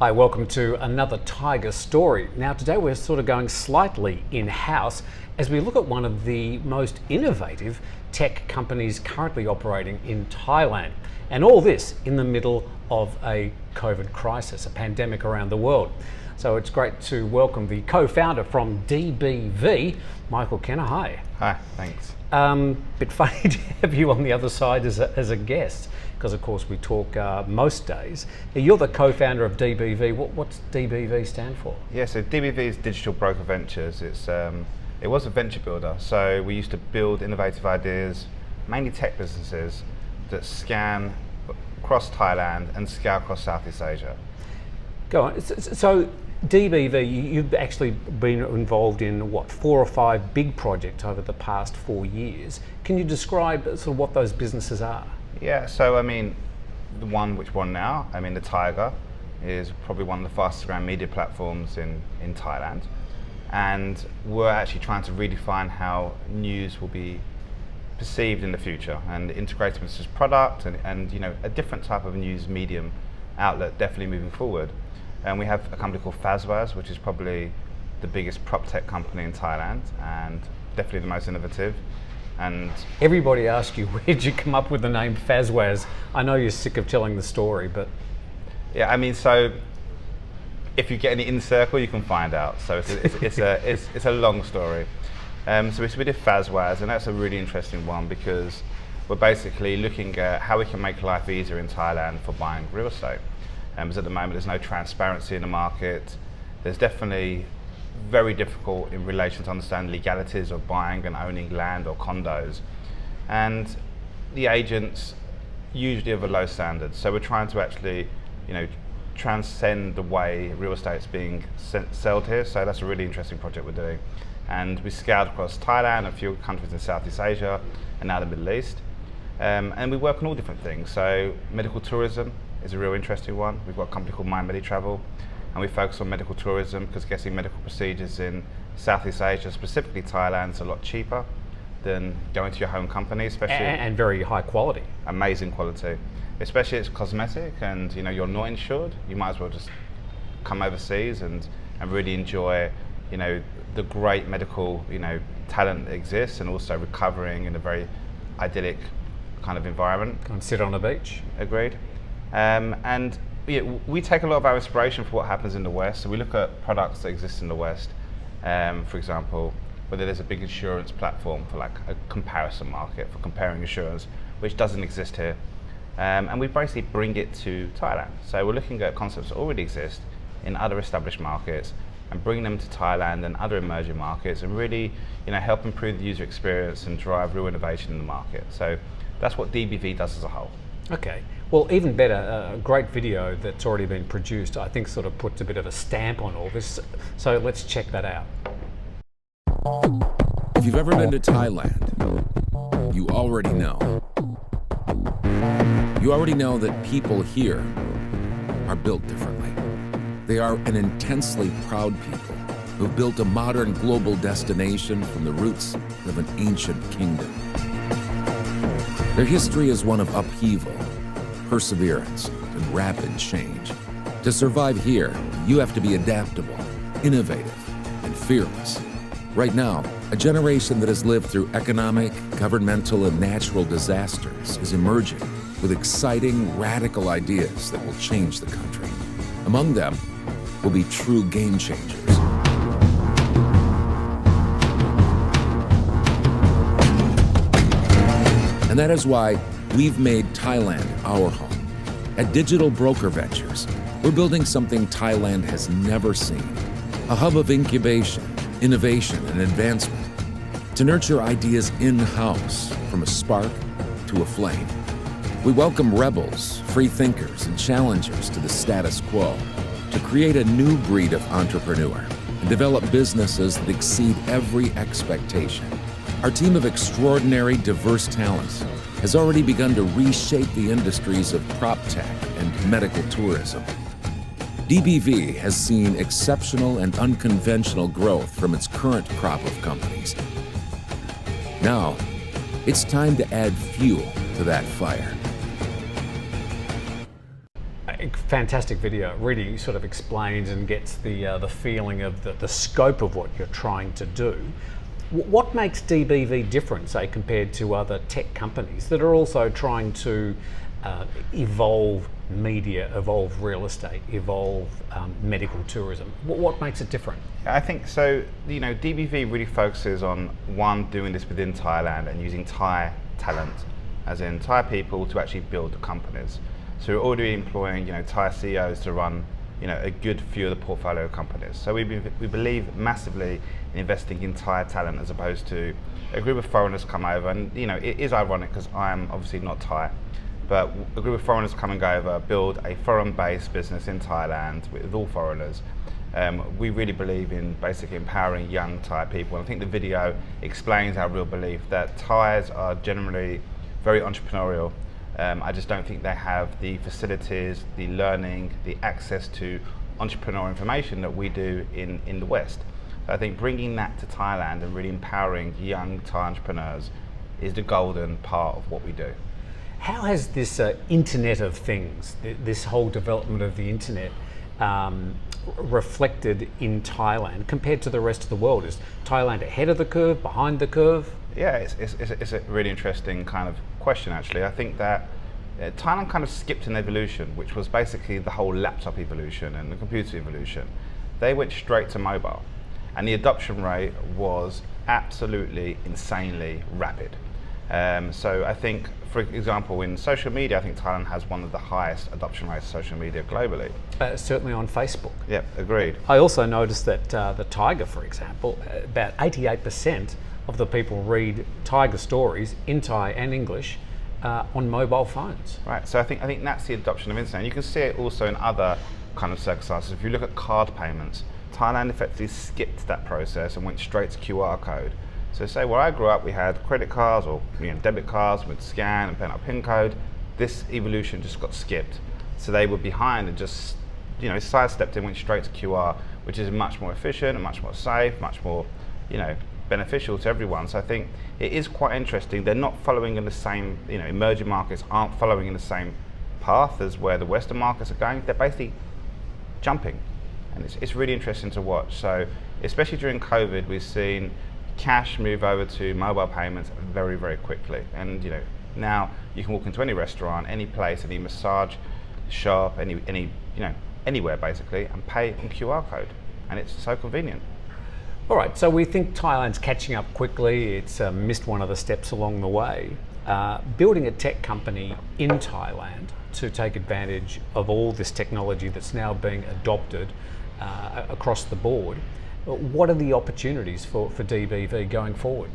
Hi, welcome to another Tiger Story. Now today we're sort of going slightly in-house as we look at one of the most innovative tech companies currently operating in Thailand. And all this in the middle of a COVID crisis, a pandemic around the world. So it's great to welcome the co-founder from DBV, Michael Kenner. Hi. Hi, thanks. Bit funny to have you on the other side as a guest, because of course we talk most days. You're the co-founder of DBV. What's DBV stand for? Yeah, so DBV is Digital Broker Ventures. It was a venture builder, so we used to build innovative ideas, mainly tech businesses, that scan across Thailand and scale across Southeast Asia. Go on. So DBV, you've actually been involved in 4 or 5 big projects over the past 4 years. Can you describe sort of what those businesses are? Yeah, so I mean, the one which won now, the Tiger, is probably one of the fastest growing media platforms in Thailand. And we're actually trying to redefine how news will be perceived in the future and integrating with this product and a different type of news medium outlet definitely moving forward. And we have a company called Fazwaz, which is probably the biggest prop tech company in Thailand and definitely the most innovative. And everybody asks you, where'd you come up with the name Fazwaz? I know you're sick of telling the story, but yeah, so if you get in the inner circle, you can find out. So it's a long story. So we did Fazwaz, and that's a really interesting one because we're basically looking at how we can make life easier in Thailand for buying real estate. Because at the moment there's no transparency in the market. There's definitely very difficult in relation to understand legalities of buying and owning land or condos. And the agents usually have a low standard. So we're trying to actually, transcend the way real estate's being sold here. So that's a really interesting project we're doing. And we scaled across Thailand, a few countries in Southeast Asia, and now the Middle East. And we work on all different things. So medical tourism is a real interesting one. We've got a company called MyMediTravel, and we focus on medical tourism because getting medical procedures in Southeast Asia, specifically Thailand, is a lot cheaper than going to your home company, especially and very high quality. Amazing quality, especially it's cosmetic, and you're not insured. You might as well just come overseas and really enjoy, the great medical, talent that exists, and also recovering in a very idyllic kind of environment. Go and sit on a beach. Agreed. And we take a lot of our inspiration for what happens in the West. So we look at products that exist in the West. For example, whether there's a big insurance platform for like a comparison market for comparing insurance, which doesn't exist here. And we basically bring it to Thailand. So we're looking at concepts that already exist in other established markets and bring them to Thailand and other emerging markets and really, help improve the user experience and drive real innovation in the market. So that's what DBV does as a whole. Okay. Well, even better, a great video that's already been produced, I think sort of puts a bit of a stamp on all this. So let's check that out. If you've ever been to Thailand, you already know. You already know that people here are built differently. They are an intensely proud people who've built a modern global destination from the roots of an ancient kingdom. Their history is one of upheaval, perseverance, and rapid change. To survive here, you have to be adaptable, innovative, and fearless. Right now, a generation that has lived through economic, governmental, and natural disasters is emerging with exciting, radical ideas that will change the country. Among them will be true game changers. And that is why we've made Thailand our home. At Digital Broker Ventures, we're building something Thailand has never seen. A hub of incubation, innovation, and advancement to nurture ideas in-house from a spark to a flame. We welcome rebels, free thinkers, and challengers to the status quo to create a new breed of entrepreneur and develop businesses that exceed every expectation. Our team of extraordinary, diverse talents has already begun to reshape the industries of prop tech and medical tourism. DBV has seen exceptional and unconventional growth from its current crop of companies. Now, it's time to add fuel to that fire. Fantastic video. It really sort of explains and gets the feeling of the scope of what you're trying to do. What makes DBV different, say, compared to other tech companies that are also trying to evolve media, evolve real estate, evolve medical tourism? What makes it different? I think so. DBV really focuses on one, doing this within Thailand and using Thai talent, as in Thai people, to actually build the companies. So we're already employing, Thai CEOs to run, a good few of the portfolio companies. So we believe massively in investing in Thai talent as opposed to a group of foreigners come over. And it is ironic because I'm obviously not Thai, but a group of foreigners come and go over, build a foreign-based business in Thailand with all foreigners. We really believe in basically empowering young Thai people. And I think the video explains our real belief that Thais are generally very entrepreneurial. I just don't think they have the facilities, the learning, the access to entrepreneurial information that we do in the West. So I think bringing that to Thailand and really empowering young Thai entrepreneurs is the golden part of what we do. How has this Internet of Things, this whole development of the internet, reflected in Thailand compared to the rest of the world? Is Thailand ahead of the curve, behind the curve? Yeah, it's a really interesting kind of question, actually. I think that Thailand kind of skipped an evolution, which was basically the whole laptop evolution and the computer evolution. They went straight to mobile, and the adoption rate was absolutely insanely rapid. So I think, for example, in social media, I think Thailand has one of the highest adoption rates of social media globally. Certainly on Facebook. Yep, agreed. I also noticed that the Tiger, for example, about 88% of the people read Tiger stories in Thai and English on mobile phones. Right, so I think that's the adoption of internet. You can see it also in other kind of circumstances. If you look at card payments, Thailand effectively skipped that process and went straight to QR code. So say where I grew up, we had credit cards or debit cards, we'd scan and put in our PIN code. This evolution just got skipped. So they were behind and just sidestepped and went straight to QR, which is much more efficient and much more safe, much more beneficial to everyone. So I think it is quite interesting. They're not following in the same, emerging markets aren't following in the same path as where the Western markets are going. They're basically jumping, and it's really interesting to watch. So especially during COVID, we've seen cash move over to mobile payments very, very quickly. And now you can walk into any restaurant, any place, any massage shop, anywhere basically, and pay on QR code, and it's so convenient. All right, so we think Thailand's catching up quickly. It's missed one of the steps along the way. Building a tech company in Thailand to take advantage of all this technology that's now being adopted across the board. What are the opportunities for DBV going forward?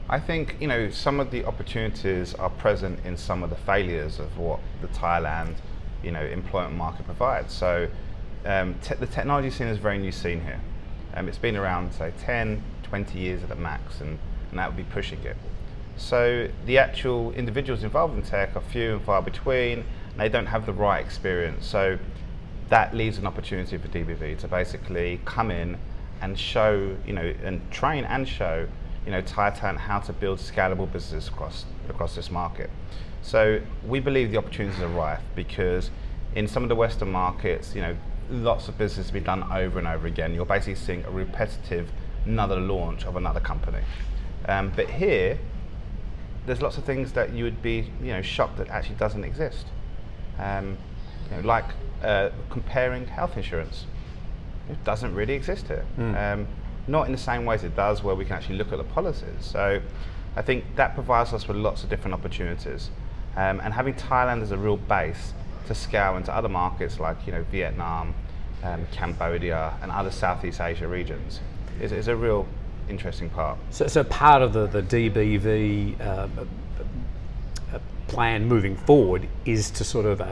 I think some of the opportunities are present in some of the failures of what the Thailand employment market provides. So the technology scene is a very new scene here. It's been around, say, 10, 20 years at the max, and that would be pushing it. So the actual individuals involved in tech are few and far between, and they don't have the right experience. So that leaves an opportunity for DBV to basically come in and show, and train and show, Thai talent how to build scalable businesses across this market. So we believe the opportunities are rife because in some of the Western markets, lots of business to be done over and over again. You're basically seeing a repetitive another launch of another company. But here, there's lots of things that you would be shocked that actually doesn't exist. Like comparing health insurance. It doesn't really exist here. Not in the same ways it does where we can actually look at the policies. So I think that provides us with lots of different opportunities. And having Thailand as a real base to scale into other markets like Vietnam, Cambodia and other Southeast Asia regions is a real interesting part. So part of the DBV plan moving forward is to sort of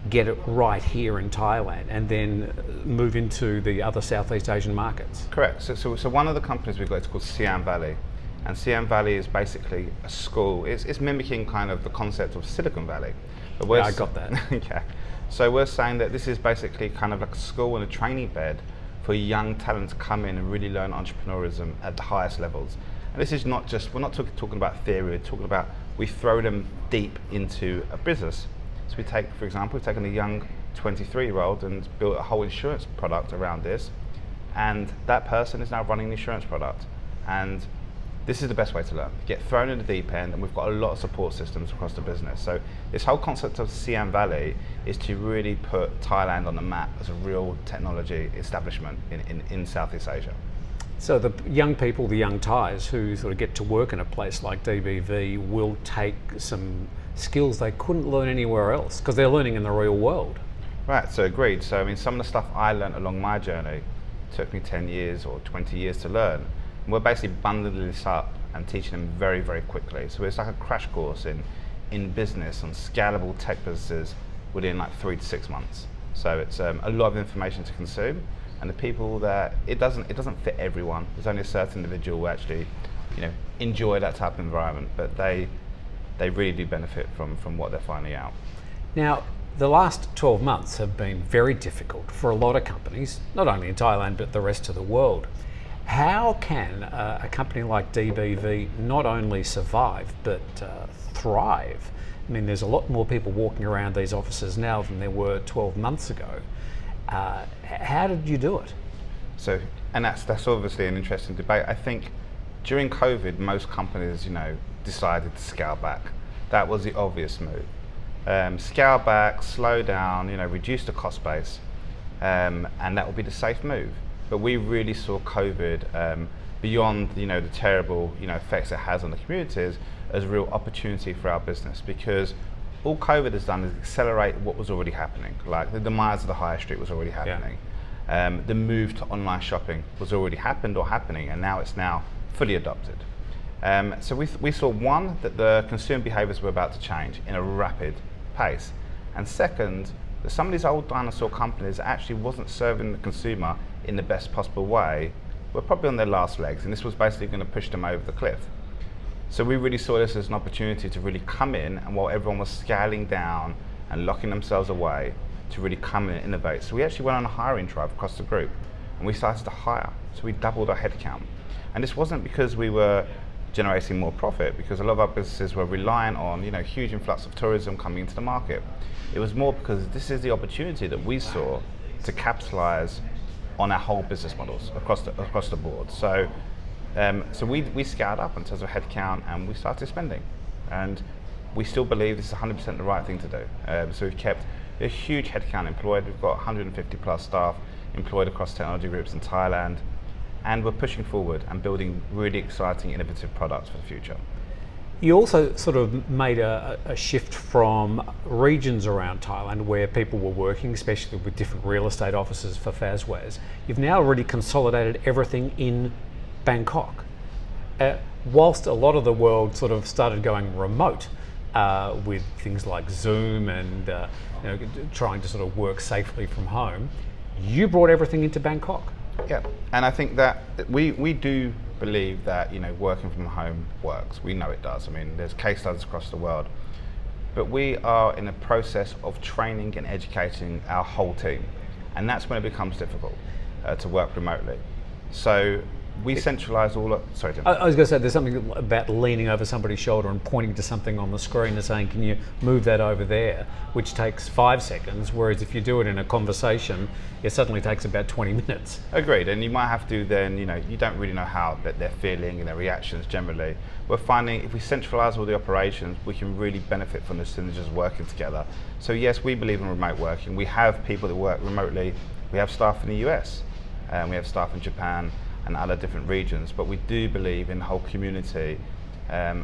get it right here in Thailand and then move into the other Southeast Asian markets. Correct. So one of the companies we've got is called Siam Valley. And Siam Valley is basically a school. It's mimicking kind of the concept of Silicon Valley. But I got that. Okay. So we're saying that this is basically kind of like a school and a training bed for young talent to come in and really learn entrepreneurism at the highest levels. And this is not just, we're not talking about theory, we're talking about we throw them deep into a business. So we take, for example, we've taken a young 23-year-old and built a whole insurance product around this, and that person is now running the insurance product. And this is the best way to learn. Get thrown in the deep end, and we've got a lot of support systems across the business. So this whole concept of Siam Valley is to really put Thailand on the map as a real technology establishment in Southeast Asia. So the young people, the young Thais who sort of get to work in a place like DBV will take some skills they couldn't learn anywhere else because they're learning in the real world. Right, so agreed. So I mean, some of the stuff I learned along my journey took me 10 years or 20 years to learn. And we're basically bundling this up and teaching them very, very quickly. So it's like a crash course in business on scalable tech businesses within like 3 to 6 months. So it's a lot of information to consume, and the people that it doesn't fit everyone. There's only a certain individual who actually, enjoy that type of environment, but they really do benefit from what they're finding out. Now, the last 12 months have been very difficult for a lot of companies, not only in Thailand but the rest of the world. How can a company like DBV not only survive but thrive? I mean, there's a lot more people walking around these offices now than there were 12 months ago. How did you do it? So, and that's obviously an interesting debate. I think during COVID, most companies, decided to scale back. That was the obvious move. Scale back, slow down, reduce the cost base, and that will be the safe move. But we really saw COVID beyond the terrible effects it has on the communities as a real opportunity for our business, because all COVID has done is accelerate what was already happening. Like the demise of the high street was already happening. Yeah. The move to online shopping was already happened or happening, and now it's fully adopted. So we saw, one, that the consumer behaviours were about to change in a rapid pace, and second, that some of these old dinosaur companies actually wasn't serving the consumer in the best possible way, were probably on their last legs, and this was basically going to push them over the cliff. So we really saw this as an opportunity to really come in, and while everyone was scaling down and locking themselves away, to really come in and innovate. So we actually went on a hiring drive across the group, and we started to hire. So we doubled our headcount. And this wasn't because we were generating more profit, because a lot of our businesses were relying on huge influx of tourism coming into the market. It was more because this is the opportunity that we saw to capitalize on our whole business models across the board. So we scaled up in terms of headcount, and we started spending, and we still believe this is 100% the right thing to do. So we've kept a huge headcount employed. We've got 150 plus staff employed across technology groups in Thailand, and we're pushing forward and building really exciting, innovative products for the future. You also sort of made a shift from regions around Thailand where people were working, especially with different real estate offices for Fazwaz. You've now already consolidated everything in Bangkok. Whilst a lot of the world sort of started going remote with things like Zoom and trying to sort of work safely from home, you brought everything into Bangkok. Yeah, and I think that we do believe that working from home works. We know it does. I mean, there's case studies across the world, but we are in the process of training and educating our whole team, and that's when it becomes difficult to work remotely. So we centralise all. Sorry, Tim. I was going to say there's something about leaning over somebody's shoulder and pointing to something on the screen and saying, "Can you move that over there?" which takes 5 seconds, whereas if you do it in a conversation, it suddenly takes about 20 minutes. Agreed, and you might have to then, you don't really know how that they're feeling and their reactions generally. We're finding if we centralise all the operations, we can really benefit from the synergies working together. So yes, we believe in remote working. We have people that work remotely. We have staff in the US, and we have staff in Japan and other different regions, but we do believe in the whole community, and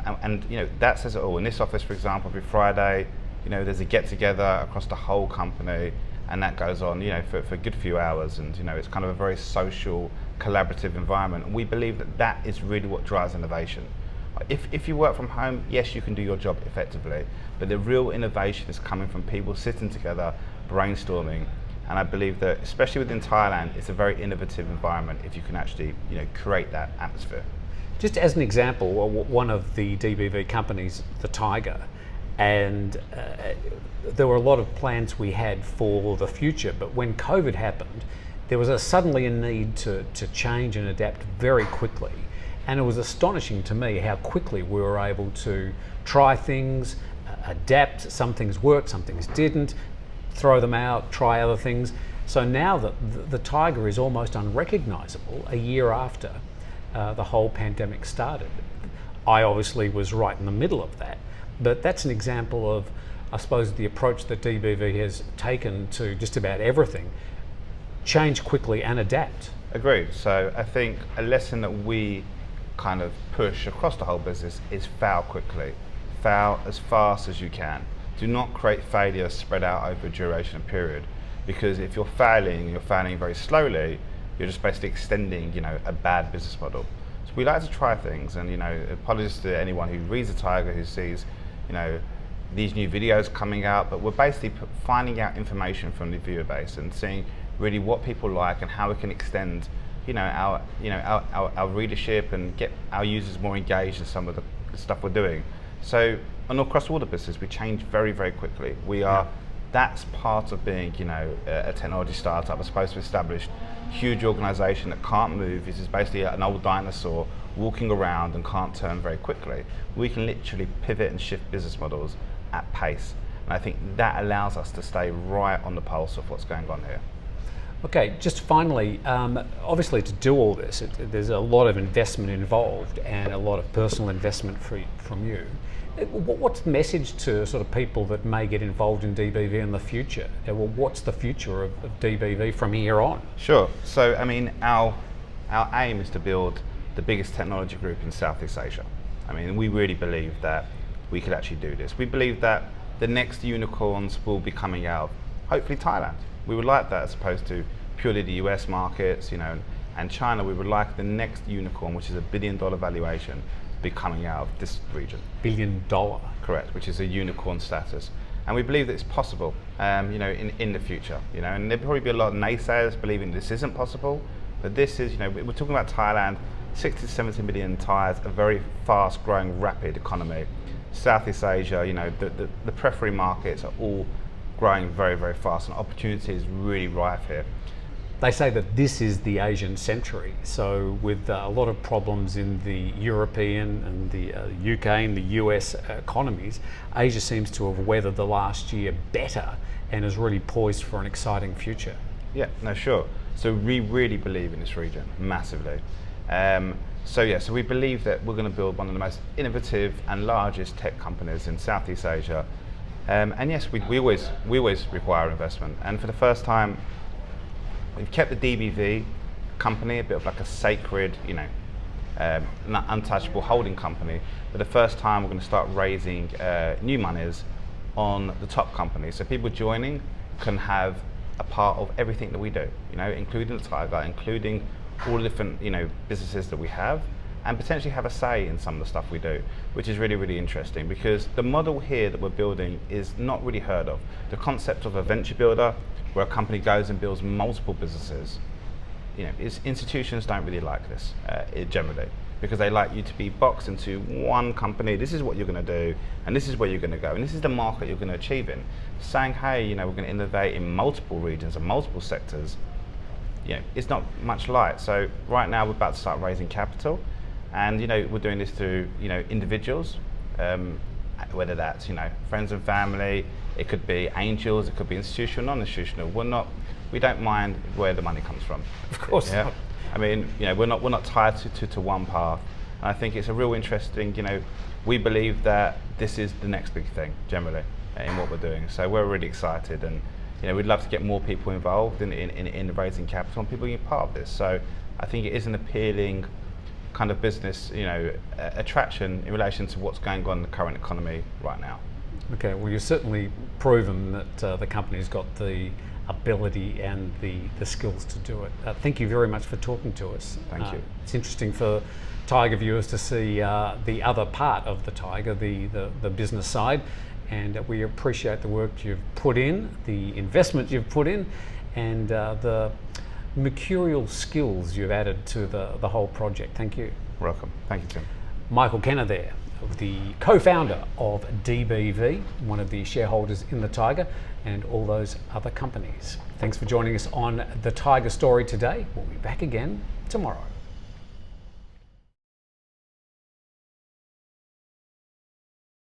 that says it all. In this office, for example, every Friday, there's a get-together across the whole company, and that goes on, for a good few hours, and it's kind of a very social, collaborative environment. And we believe that is really what drives innovation. If you work from home, yes, you can do your job effectively, but the real innovation is coming from people sitting together, brainstorming. And I believe that, especially within Thailand, it's a very innovative environment if you can actually, create that atmosphere. Just as an example, one of the DBV companies, the Tiger, and there were a lot of plans we had for the future, but when COVID happened, there was suddenly a need to change and adapt very quickly. And it was astonishing to me how quickly we were able to try things, adapt. Some things worked, some things didn't. throw them out, try other things. So now that the tiger is almost unrecognisable a year after the whole pandemic started. I obviously was right in the middle of that, but that's an example of, I suppose, the approach that DBV has taken to just about everything. Change quickly and adapt. Agreed. So I think a lesson that we kind of push across the whole business is fail quickly. Fail as fast as you can. Do not create failure spread out over a duration of period, because if you're failing very slowly, you're just basically extending, a bad business model. So we like to try things, and apologies to anyone who reads the Tiger who sees, these new videos coming out, but we're basically finding out information from the viewer base and seeing really what people like and how we can extend, our readership and get our users more engaged in some of the stuff we're doing. So, and across all the business, we change very, very quickly. That's part of being, a technology startup, as opposed to established huge organization that can't move. This is basically an old dinosaur walking around and can't turn very quickly. We can literally pivot and shift business models at pace. And I think that allows us to stay right on the pulse of what's going on here. Okay, just finally, obviously to do all this, there's a lot of investment involved and a lot of personal investment from you. What's the message to sort of people that may get involved in DBV in the future? Well, what's the future of DBV from here on? Sure. So, our aim is to build the biggest technology group in Southeast Asia. We really believe that we could actually do this. We believe that the next unicorns will be coming out of, hopefully, Thailand. We would like that, as opposed to purely the US markets, and China. We would like the next unicorn, which is $1 billion valuation, to be coming out of this region. $1 billion. Correct, which is a unicorn status. And we believe that it's possible, in the future, and there'll probably be a lot of naysayers believing this isn't possible, but this is, we're talking about Thailand, 60 to 70 million Thais, a very fast growing, rapid economy. Southeast Asia, the periphery markets are all growing very, very fast, and opportunity is really rife here. They say that this is the Asian century. So with a lot of problems in the European and the UK and the US economies, Asia seems to have weathered the last year better and is really poised for an exciting future. Yeah, no, sure. So we really believe in this region massively. So we believe that we're going to build one of the most innovative and largest tech companies in Southeast Asia. And yes, we always require investment. And for the first time, we've kept the DBV company a bit of like a sacred, untouchable holding company. For the first time, we're going to start raising new monies on the top companies. So people joining can have a part of everything that we do, including the Tiger, including all the different, businesses that we have, and potentially have a say in some of the stuff we do, which is really, really interesting, because the model here that we're building is not really heard of. The concept of a venture builder, where a company goes and builds multiple businesses, institutions don't really like this generally, because they like you to be boxed into one company. This is what you're going to do, and this is where you're going to go, and this is the market you're going to achieve in. Saying, hey, we're going to innovate in multiple regions and multiple sectors, it's not much light. So right now we're about to start raising capital, and we're doing this through individuals, whether that's friends and family, it could be angels, it could be institutional, non-institutional. We don't mind where the money comes from. Of course. Yeah. We're not tied to one path. And I think it's a real interesting, we believe that this is the next big thing generally in what we're doing. So we're really excited, and we'd love to get more people involved in raising capital and people being part of this. So I think it is an appealing kind of business, attraction in relation to what's going on in the current economy right now. Okay, well, you've certainly proven that the company's got the ability and the skills to do it. Thank you very much for talking to us. Thank you. It's interesting for Tiger viewers to see the other part of the Tiger, the business side, and we appreciate the work you've put in, the investment you've put in, and the mercurial skills you've added to the whole project. Thank you. Welcome. Thank you, Tim. Michael Kenner there, the co-founder of DBV, one of the shareholders in the Tiger, and all those other companies. Thanks for joining us on The Tiger Story today. We'll be back again tomorrow.